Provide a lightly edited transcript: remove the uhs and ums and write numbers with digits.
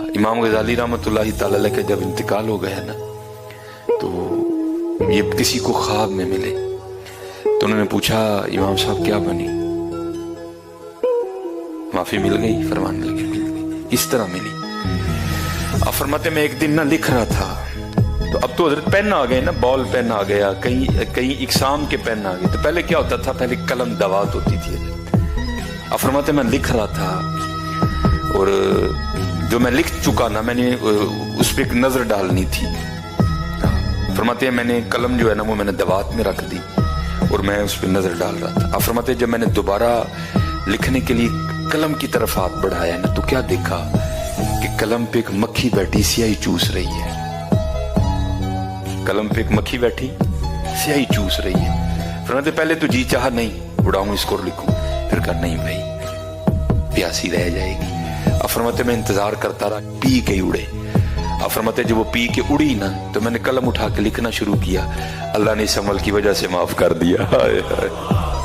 इमाम गजाली रहमतुल्लाहि तआला अलैह का जब इंतकाल हो गया ना, तो ये किसी को ख्वाब में मिले, तो उन्होंने पूछा इमाम साहब क्या बनी? माफी मिल गई? फरमान मिल गई। इस तरह मिली। अब फरमाते मैं एक दिन ना लिख रहा था, तो अब तो हजरत पेन आ गए ना, बॉल पेन आ गया, कहीं इकसाम के पेन आ गए। तो पहले क्या होता था, पहले कलम दवात होती थी। अब फरमाते मैं लिख रहा था, और जो मैं लिख चुका ना, मैंने उस पर एक नजर डालनी थी। फरमाते हैं मैंने कलम जो है ना वो मैंने दवात में रख दी और मैं उस पर नजर डाल रहा था। अब फरमाते जब मैंने दोबारा लिखने के लिए कलम की तरफ हाथ बढ़ाया ना, तो क्या देखा कि कलम पे एक मक्खी बैठी स्याही चूस रही है। कलम पे एक मक्खी बैठी स्याही चूस रही है। फरमाते पहले तो जी चाहा नहीं उड़ाऊं इसको और लिखूं, फिर कहा नहीं भाई प्यासी रह जाएगी। अब फरमाते मैं इंतजार करता रहा, पी के उड़े। अब फरमाते जब वो पी के उड़ी ना, तो मैंने कलम उठा के लिखना शुरू किया। अल्लाह ने इस अमल की वजह से माफ कर दिया। हाय हाय।